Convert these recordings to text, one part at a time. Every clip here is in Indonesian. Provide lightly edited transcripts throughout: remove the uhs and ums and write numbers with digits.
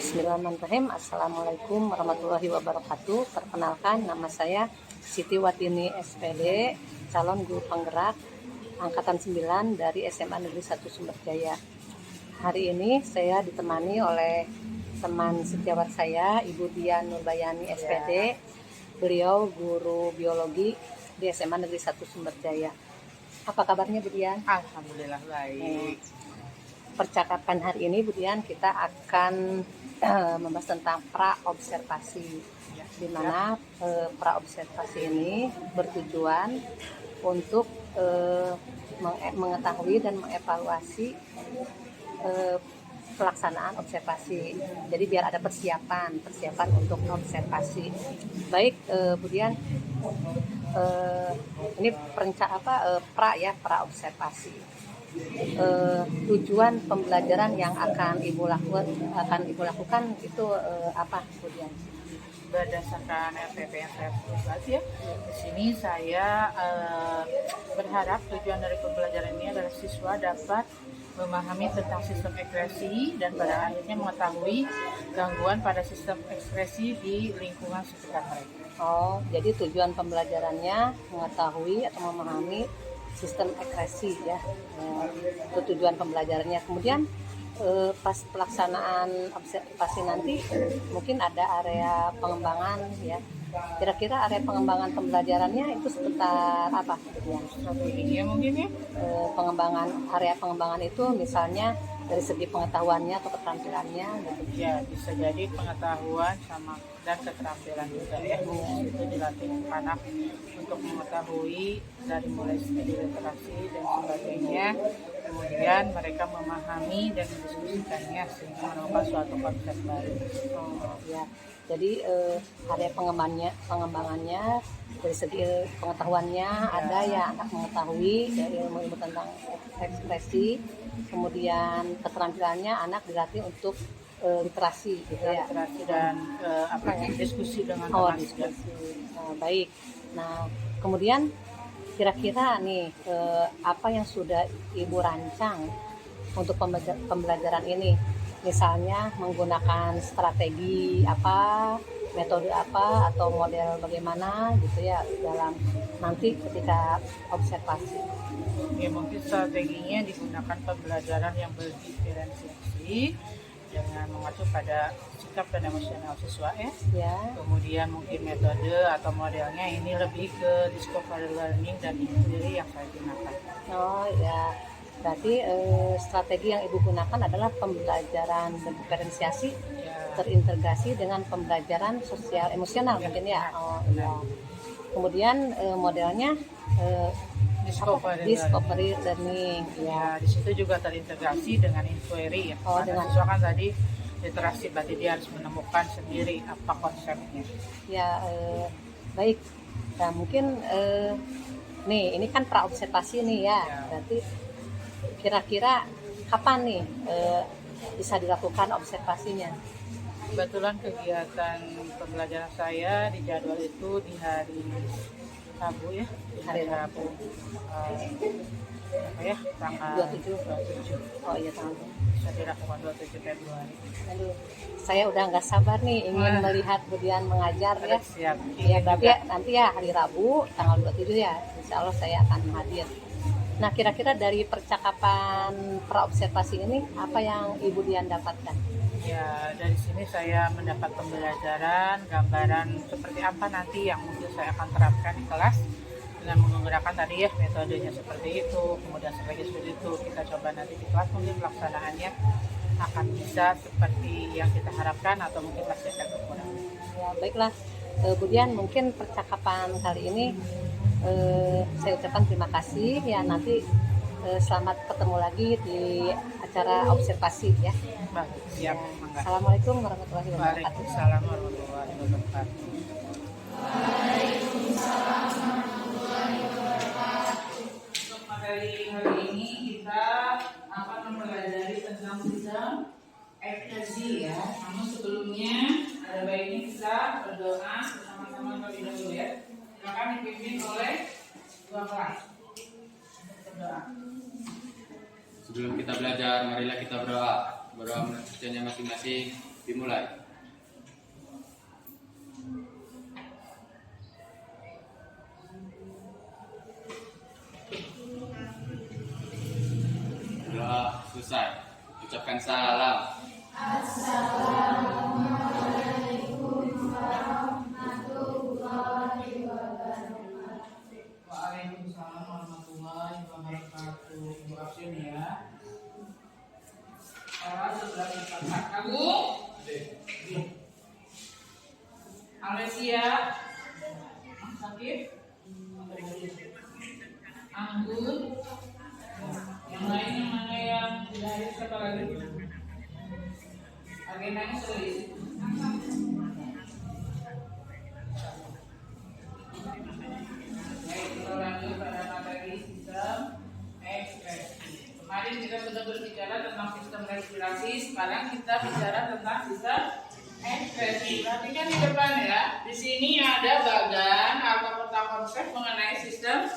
Bismillahirrahmanirrahim. Assalamualaikum warahmatullahi wabarakatuh. Perkenalkan, nama saya Siti Watini SPD, calon guru penggerak angkatan 9 dari SMA Negeri 1 Sumberjaya. Hari ini saya ditemani oleh teman sejawat saya, Ibu Dian Nurbayani SPD. Beliau guru biologi di SMA Negeri 1 Sumberjaya. Apa kabarnya, Bu Dian? Alhamdulillah baik. Percakapan hari ini, Bu Dian, kita akan membahas tentang praobservasi, di mana praobservasi ini bertujuan untuk mengetahui dan mengevaluasi pelaksanaan observasi. Jadi biar ada persiapan untuk observasi. Baik, Bu Dian, ini praobservasi. Tujuan pembelajaran yang akan ibu lakukan itu apa, kemudian? Berdasarkan RPP yang saya buat ya, di sini saya berharap tujuan dari pembelajaran ini adalah siswa dapat memahami tentang sistem ekspresi dan pada akhirnya mengetahui gangguan pada sistem ekspresi di lingkungan sekitar mereka. Oh, jadi tujuan pembelajarannya mengetahui atau memahami sistem ekspresi ya, itu tujuan pembelajarannya. Kemudian pas pelaksanaan observasi nanti mungkin ada area pengembangan ya. Kira-kira area pengembangan pembelajarannya itu seputar apa ya? Strateginya mungkin ya. Area pengembangan itu misalnya dari segi pengetahuannya atau keterampilannya gitu. Ya, bisa jadi pengetahuan dan keterampilan juga ya. Itu dilatih anak untuk mengetahui dari mulai studi literasi dan sebagainya. Kemudian mereka memahami dan mendiskusikannya sehingga menemukan suatu konsep baru. Ya, jadi area pengembangannya dari segi pengetahuannya ada ya, anak mengetahui dari ilmu tentang ekspresi. Kemudian keterampilannya anak dilatih untuk literasi gitu ya. Literasi dan diskusi dengan teman. Diskusi. Baik. Nah, kemudian kira-kira nih apa yang sudah Ibu rancang untuk pembelajaran ini? Misalnya menggunakan strategi apa, metode apa, atau model bagaimana gitu ya dalam nanti ketika observasi. Ya, mungkin strateginya digunakan pembelajaran yang berdiferensiasi dengan mengacu pada sikap dan emosional siswa ya. Kemudian mungkin metode atau modelnya ini lebih ke discovery learning dan ini sendiri yang saya gunakan. Oh ya, berarti strategi yang Ibu gunakan adalah pembelajaran berdiferensiasi terintegrasi dengan pembelajaran sosial emosional mungkin ya. Oh iya. Kemudian modelnya discovery learning ya. Di situ juga terintegrasi dengan inquiry ya. Karena siswa kan tadi literasi, berarti dia harus menemukan sendiri apa konsepnya ya. Baik, nah mungkin nih ini kan praobservasi nih ya. Berarti kira-kira kapan nih bisa dilakukan observasinya? Kebetulan kegiatan pembelajaran saya di jadwal itu di hari Rabu ya, hari Rabu tanggal 27. Oh iya, tanggal bisa dilakukan 27 Februari. Aduh, saya udah nggak sabar nih ingin melihat Bu Dian mengajar ya. Siap. Ya, berarti nanti ya hari Rabu tanggal 27 ya, insya Allah saya akan hadir. Nah, kira-kira dari percakapan praobservasi ini apa yang Ibu Dian dapatkan? Ya, dari sini saya mendapat pembelajaran, gambaran seperti apa nanti yang mungkin saya akan terapkan di kelas dengan menggunakan tadi ya metodenya seperti itu, kemudian strategi seperti itu. Kita coba nanti di kelas mungkin pelaksanaannya akan bisa seperti yang kita harapkan atau mungkin masih akan berkurang. Ya, baiklah Bu Dian, mungkin percakapan kali ini saya ucapkan terima kasih ya. Nanti selamat ketemu lagi di acara observasi ya. Siap. Ya. Assalamualaikum warahmatullahi wabarakatuh. Waalaikumsalam warahmatullahi wabarakatuh. Waalaikumsalam warahmatullahi wabarakatuh. Untuk materi hari ini kita akan mempelajari tentang sistem ekspresi ya. Namun sebelumnya ada baiknya kita berdoa bersama-sama terlebih dahulu ya. Silakan dipimpin oleh dua kelas. Berdoa. Sebelum kita belajar, marilah kita berdoa. Berdoa menurut masing-masing. Dimulai. Doa selesai. Ucapkan salam. Waalaikumsalam warahmatullahi wabarakatuh. Ibu absen ya. Sebelah kita Agung, Alesia, sakit, Anggun, yang lainnya mana yang tidak ada siapa lagi? Agendanya sudah diisi. Baik, kita lanjut pada materi sistem ekspresi. Kemarin kita sudah berbicara tentang sistem respirasi, sekarang kita bicara tentang sistem ekspresi. Perhatikan di depan ya. Di sini ada bagan atau peta konsep mengenai sistem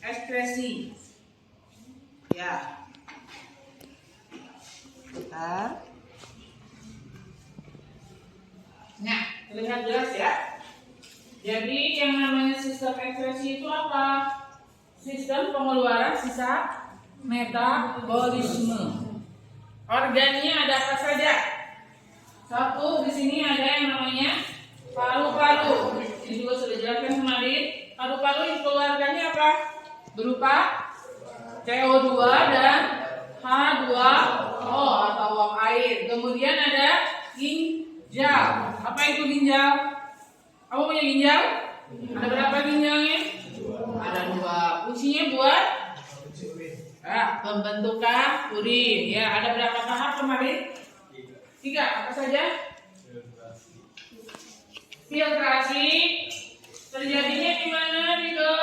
ekspresi. Ya. Bentar. Nah, terlihat jelas ya. Jadi yang namanya sistem ekspresi itu apa? Sistem pengeluaran sisa metabolisme. Organnya ada apa saja? Satu, di sini ada yang namanya paru-paru. Ini juga sudah jelaskan kemarin. Paru-paru dikeluarkannya apa? Berupa CO2 dan H2O atau uap air. Kemudian ada ginjal. Apa itu ginjal? Kamu punya ginjal? Ada berapa ginjalnya? Ada 2. Fungsinya buat pembentukan urin. Ya, ada berapa tahap kemarin? 3. Apa saja? Filtrasi. Terjadinya di mana, Rido?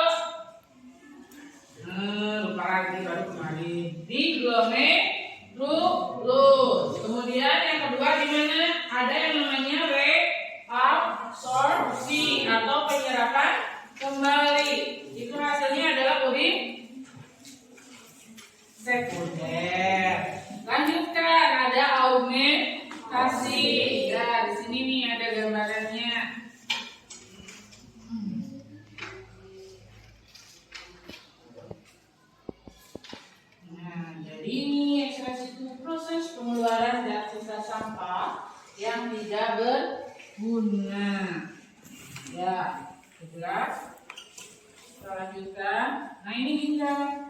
Lupa lagi baru kemarin. Di glomerulus. Kemudian yang kedua di mana? Ada yang namanya reabsorpsi atau penyerapan kembali. Itu hasilnya adalah urin sekunder. Lanjutkan, ada augmentasi. Ya, di sini nih ada gambarannya. Nah, jadi ini ekspresi itu proses pengeluaran zat sisa sampah yang tidak berguna. Ya, jelas. Kita lanjutkan. Nah, ini ginjal.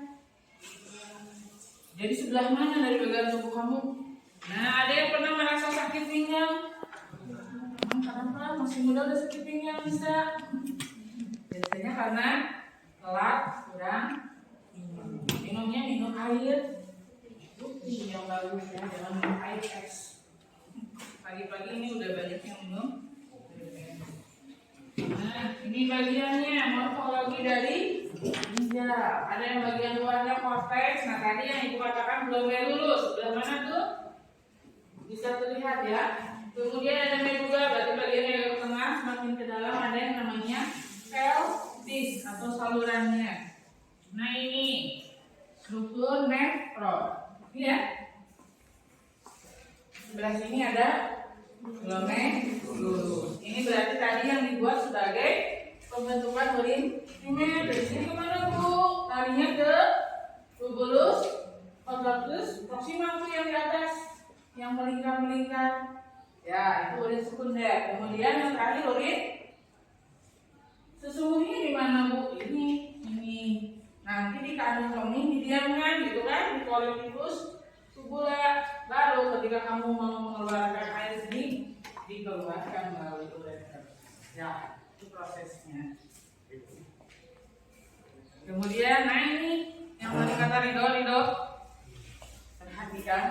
Jadi sebelah mana dari bagian tubuh kamu? Nah, ada yang pernah merasa sakit pinggang? Kenapa? Masih muda udah sakit pinggang bisa? Biasanya karena telat kurang minum. Minumnya minum air putih yang bagus ya, jangan minum air es. Pagi-pagi ini udah banyak yang minum. Nah, ini bagiannya morfologi dari ginjal. Ada yang bagian luarnya korteks. Nah, tadi yang ibu katakan glomerulus. Sebelah mana tuh? Bisa terlihat ya. Kemudian ada medula, berarti bagiannya yang ke tengah. Semakin ke dalam ada yang namanya pelvis atau salurannya. Nah, ini struktur nefron. Ya. Sebelah sini ada glomerulus. Ini berarti tadi yang dibuat sebagai pembentukan urin primer. Dari sini kemana Bu? Larinya ke tubulus conductus proximal yang di atas, yang melingkar. Ya, itu urin sekunder. Kemudian yang terakhir urin sesungguhnya di mana Bu? Ini. Nanti di kantong ini didiamkan gitu kan, di kolektifus tubula. Lalu ketika kamu mau mengeluarkan air sini, dikeluarkan melalui ureter. Ya, itu prosesnya. Kemudian, nah ini yang tadi kata Rido, perhatikan.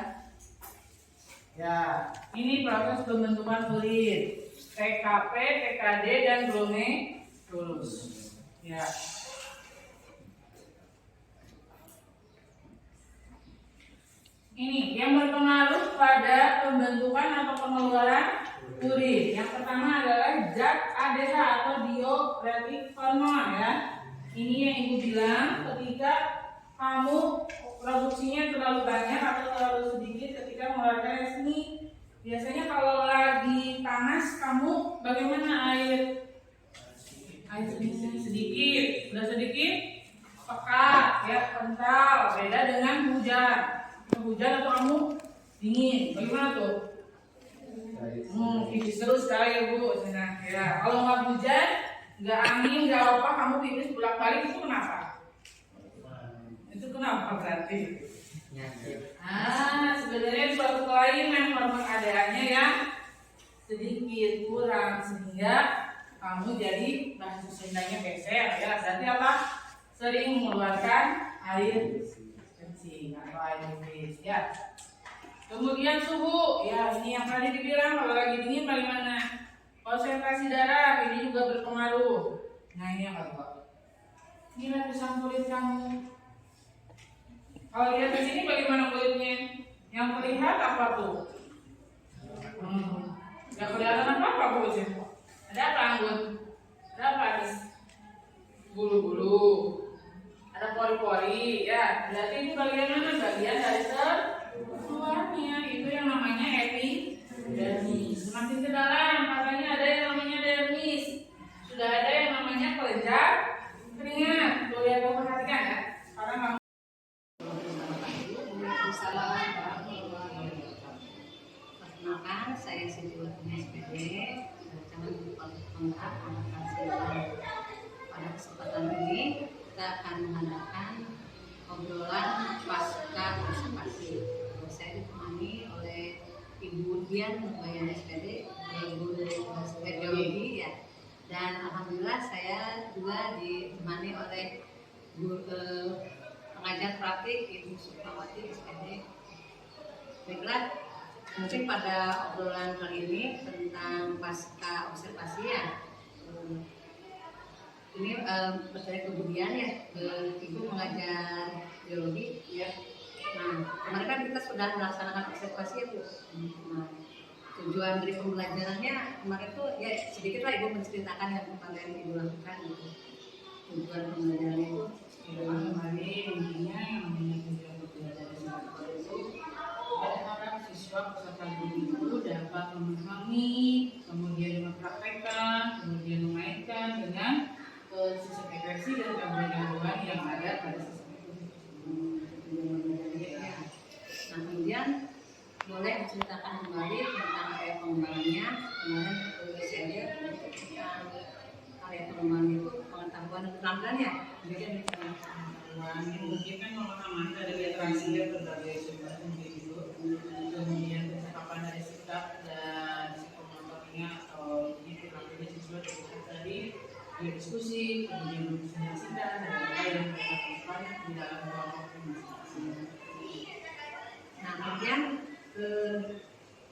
Ya, ini proses pembentukan urin, TKP, TKD, dan glomerulus. Ya. Ini yang berpengaruh pada pembentukan atau pengeluaran urin. Yang pertama adalah zat ADH atau diuretic hormone ya. Ini yang ibu bilang ketika kamu produksinya terlalu banyak atau terlalu sedikit ketika mengeluarkan seni. Biasanya kalau lagi panas, kamu bagaimana air? Airnya sedikit, udah sedikit, pekat, ya kental. Beda dengan hujan. Hujan atau kamu dingin, bagaimana tuh? Pipis terus sekali ya Bu. Nah, ya kalau nggak hujan, nggak angin, nggak apa, kamu pipis bolak-balik itu kenapa? Itu kenapa berarti? Sebenarnya suatu kelainan hormon keadaannya yang sedikit kurang sehingga kamu jadi bahasa Sundanya beser ya. Berarti apa? Sering mengeluarkan air kencing atau air pipis ya. Kemudian suhu, ya ini yang tadi dibilang kalau lagi dingin bagaimana? Konsentrasi darah ini juga berpengaruh. Nah ini yang kedua. Ini lapisan kulit kamu. Kalau lihat di sini bagaimana kulitnya? Yang terlihat apa tuh? Gak kelihatan apa kulitnya? Ada apa Anggun? Ada apa nih? Bulu-bulu. Ada pori-pori, ya. Berarti ini bagian mana? Bagian dari luarnya. Itu yang namanya epidermis. Semakin ke dalam, katanya ada yang namanya dermis. Sudah ada yang namanya kelenjar keringat. Tuh ya, kamu perhatikan ya. Karena kamu Perkenalkan, saya Siti Watini SPD, calon penggerak angkatan 9. Pada kesempatan ini kita akan mengadakan obrolan pasca observasi. Saya ditemani oleh Ibu Dian Nurbayani SPD, guru biologi ya. Dan alhamdulillah saya juga ditemani oleh pengajar praktik Ibu Sukmawati SPD. Baiklah, mungkin pada obrolan kali ini tentang pasca observasi ya. Ini bertanya kemudian ya, Ibu mengajar biologi ya. Nah, kemarin kan kita sudah melaksanakan observasi ya Bu. Nah, tujuan dari pembelajarannya kemarin tuh ya sedikit lah Ibu menceritakan yang kemarin Ibu lakukan gitu. Tujuan pembelajarannya itu kemarin intinya yang namanya tujuan pembelajaran itu berharap siswa peserta didik itu dapat memahami, kemudian mempraktekkan, kemudian mengaitkan dengan sistem ekspresi dan gangguan-gangguan yang ada pada sistem ekspresi. Nah, kemudian boleh menceritakan kembali tentang area pengembangannya. Kemarin saya lihat tentang area pengembangan itu pengetahuan dan keterampilan ya. Kemudian pengetahuan mungkin kan pemahaman dari literasi ya berbagai sumber mungkin itu, kemudian percakapan dari sikap dan psikomotornya atau jadi perilakunya siswa dari diskusi, kemudian berpresentasikan dan lain-lain yang dilakukan di dalam kelompok masing-masing. Nah, kemudian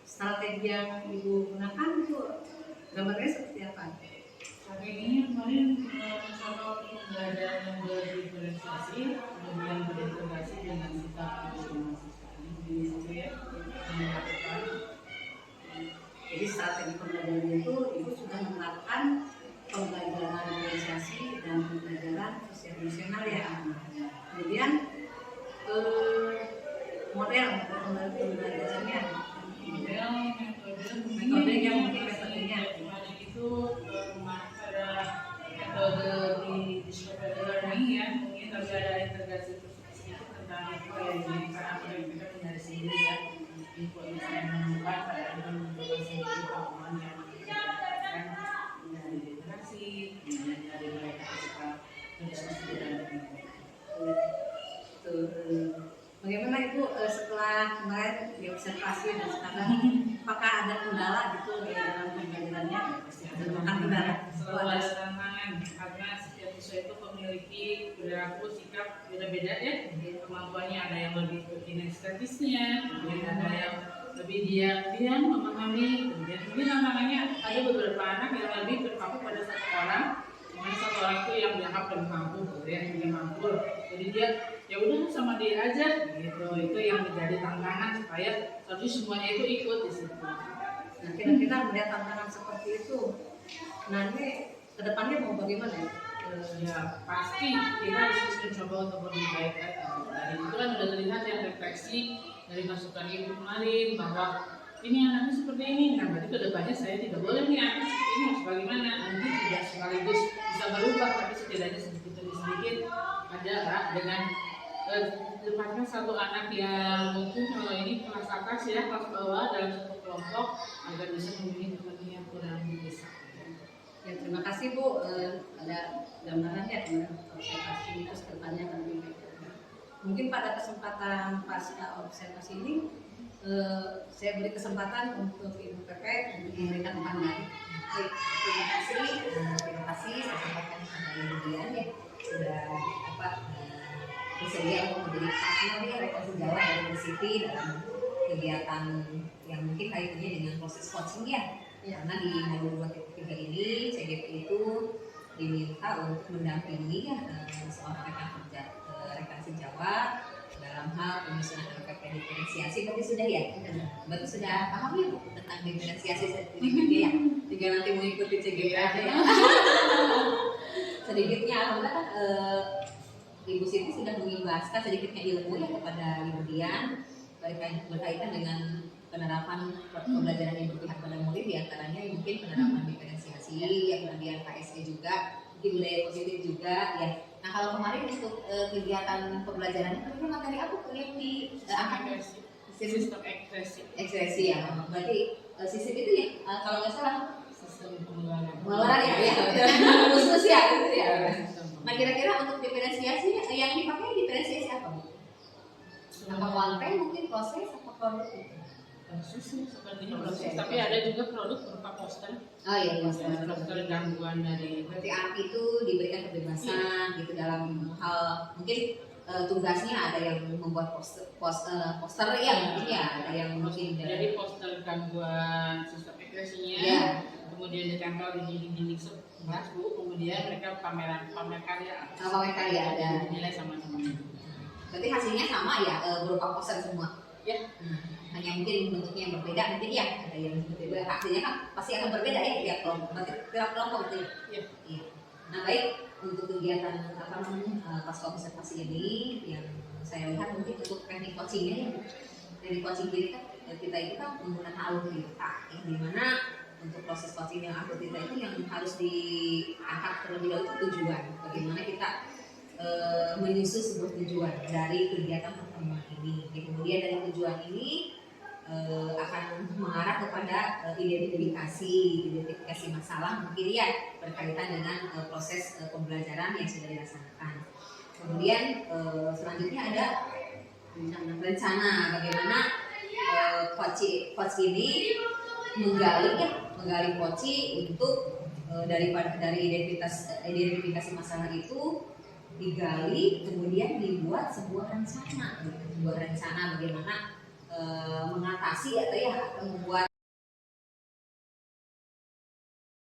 strategi yang Ibu gunakan itu gambarnya seperti apa? Strateginya kemarin mencoba untuk belajar berdifferensiasi, kemudian berintegrasi dengan sikap masing-masing. Jadi saya melakukan. Jadi strategi pembelajaran itu Ibu sudah menerapkan pembelajaran diferensiasi dan pembelajaran sosial emosional ya. Kemudian model pembelajarannya, metodenya mungkin metodenya itu pada metode di discovery learning ya, mungkin tapi ada integrasi sedikit tentang itu ya, jadi karena kita punya sendiri ya, info yang menemukan pada menemukan sendiri pengalaman yang didapatkan dari literasi, kemudian dari mereka suka berdiskusi dan bagaimana Ibu setelah kemarin diobservasi dan sekarang apakah ada kendala gitu di dalam pembelajarannya? Bukan kendala, selalu ada tantangan karena setiap siswa itu memiliki perilaku sikap beda-beda ya. Kemampuannya ada yang lebih kinestetisnya, kemudian ada yang lebih diam memahami, kemudian mungkin tantangannya ada beberapa anak yang lebih berpaku pada satu orang, dimana satu orang itu yang dianggap lebih mampu, kemudian yang tidak mampu, jadi dia ya udah sama dia aja gitu. Itu yang menjadi tantangan supaya tapi semuanya itu ikut di situ. Nah, kira-kira melihat tantangan seperti itu, nah ini kedepannya mau bagaimana ya? Ya pasti kita harus mencoba untuk lebih baik lagi. Dan itu kan sudah terlihat yang refleksi dari masukan Ibu kemarin bahwa ini anaknya seperti ini, nah berarti kedepannya saya tidak boleh nih anak seperti ini harus bagaimana, nanti tidak sekaligus bisa berubah, tapi setidaknya sedikit demi sedikit adalah dengan tempatkan satu anak yang mungkin kalau ini kelas atas ya, kelas bawah dalam satu kelompok agar bisa memilih temannya yang kurang bisa. Ya, terima kasih Bu. Ada gambarannya dengan observasi terus depannya akan lebih baik. Mungkin pada kesempatan pasca observasi ini saya beri kesempatan untuk Ibu Pepe untuk memberikan pandangan. Baik, terima kasih. Terima kasih saya sampaikan kepada Ibu Dian ya sudah bersedia untuk menjadi partner ya Rekasi Jawa dari City dalam kegiatan yang mungkin kaitannya dengan proses coaching ya. Karena di modul 2.3 ini CGP itu diminta untuk mendampingi ya seorang rekan sejawat dalam hal penyusunan RPP diferensiasi. Berarti sudah ya? Berarti sudah paham ya Bu tentang diferensiasi sedikit ya? Tinggal nanti mengikuti CGP aja ya. Sedikitnya alhamdulillah kan Ibu Siti sudah mengimbaskan sedikitnya ilmu ya kepada Ibu Dian berkaitan dengan penerapan pembelajaran yang berpihak pada murid, diantaranya mungkin penerapan diferensiasi, ya kemudian KSE juga, budaya positif juga ya. Nah kalau kemarin untuk kegiatan pembelajaran itu materi apa yang diangkat? Sistem ekspresi Ya, berarti sistem itu ya kalau nggak salah sistem pengeluaran ya, khusus ya gitu ya. Nah kira-kira untuk diferensiasi yang dipakai diferensiasi apa Bu? Apa konten mungkin proses apa produk itu? proses sepertinya proses, tapi ada juga produk berupa poster. Oh iya, poster gangguan dari. Berarti anak itu diberikan kebebasan gitu dalam hal mungkin tugasnya ada yang membuat poster ya mungkin ya ada yang mungkin jadi poster gangguan sistem ekspresinya. Ya. Kemudian ditempel di dinding kelas Bu, kemudian mereka pamer karya. Pamer karya ada. Dinilai sama teman. Berarti hasilnya sama ya berupa poster semua. Ya. Hanya mungkin bentuknya yang berbeda mungkin ya ada yang berbeda hasilnya kan pasti akan berbeda ya tiap kelompok itu ya. Iya. Nah baik untuk kegiatan pasca observasi ini yang saya lihat mungkin untuk teknik coachingnya ya teknik coaching diri kan kita itu kan menggunakan algoritma yang dimana untuk proses coaching yang algoritma itu yang harus diangkat terlebih dahulu tujuan bagaimana kita menyusun sebuah tujuan dari kegiatan pertemuan ini. Kemudian dari tujuan ini akan mengarah kepada identifikasi masalah mungkin ya berkaitan dengan proses pembelajaran yang sudah dilaksanakan. Kemudian selanjutnya ada rencana bagaimana coach ini menggali coach untuk dari identifikasi masalah itu digali kemudian dibuat sebuah rencana bagaimana mengatasi atau ya membuat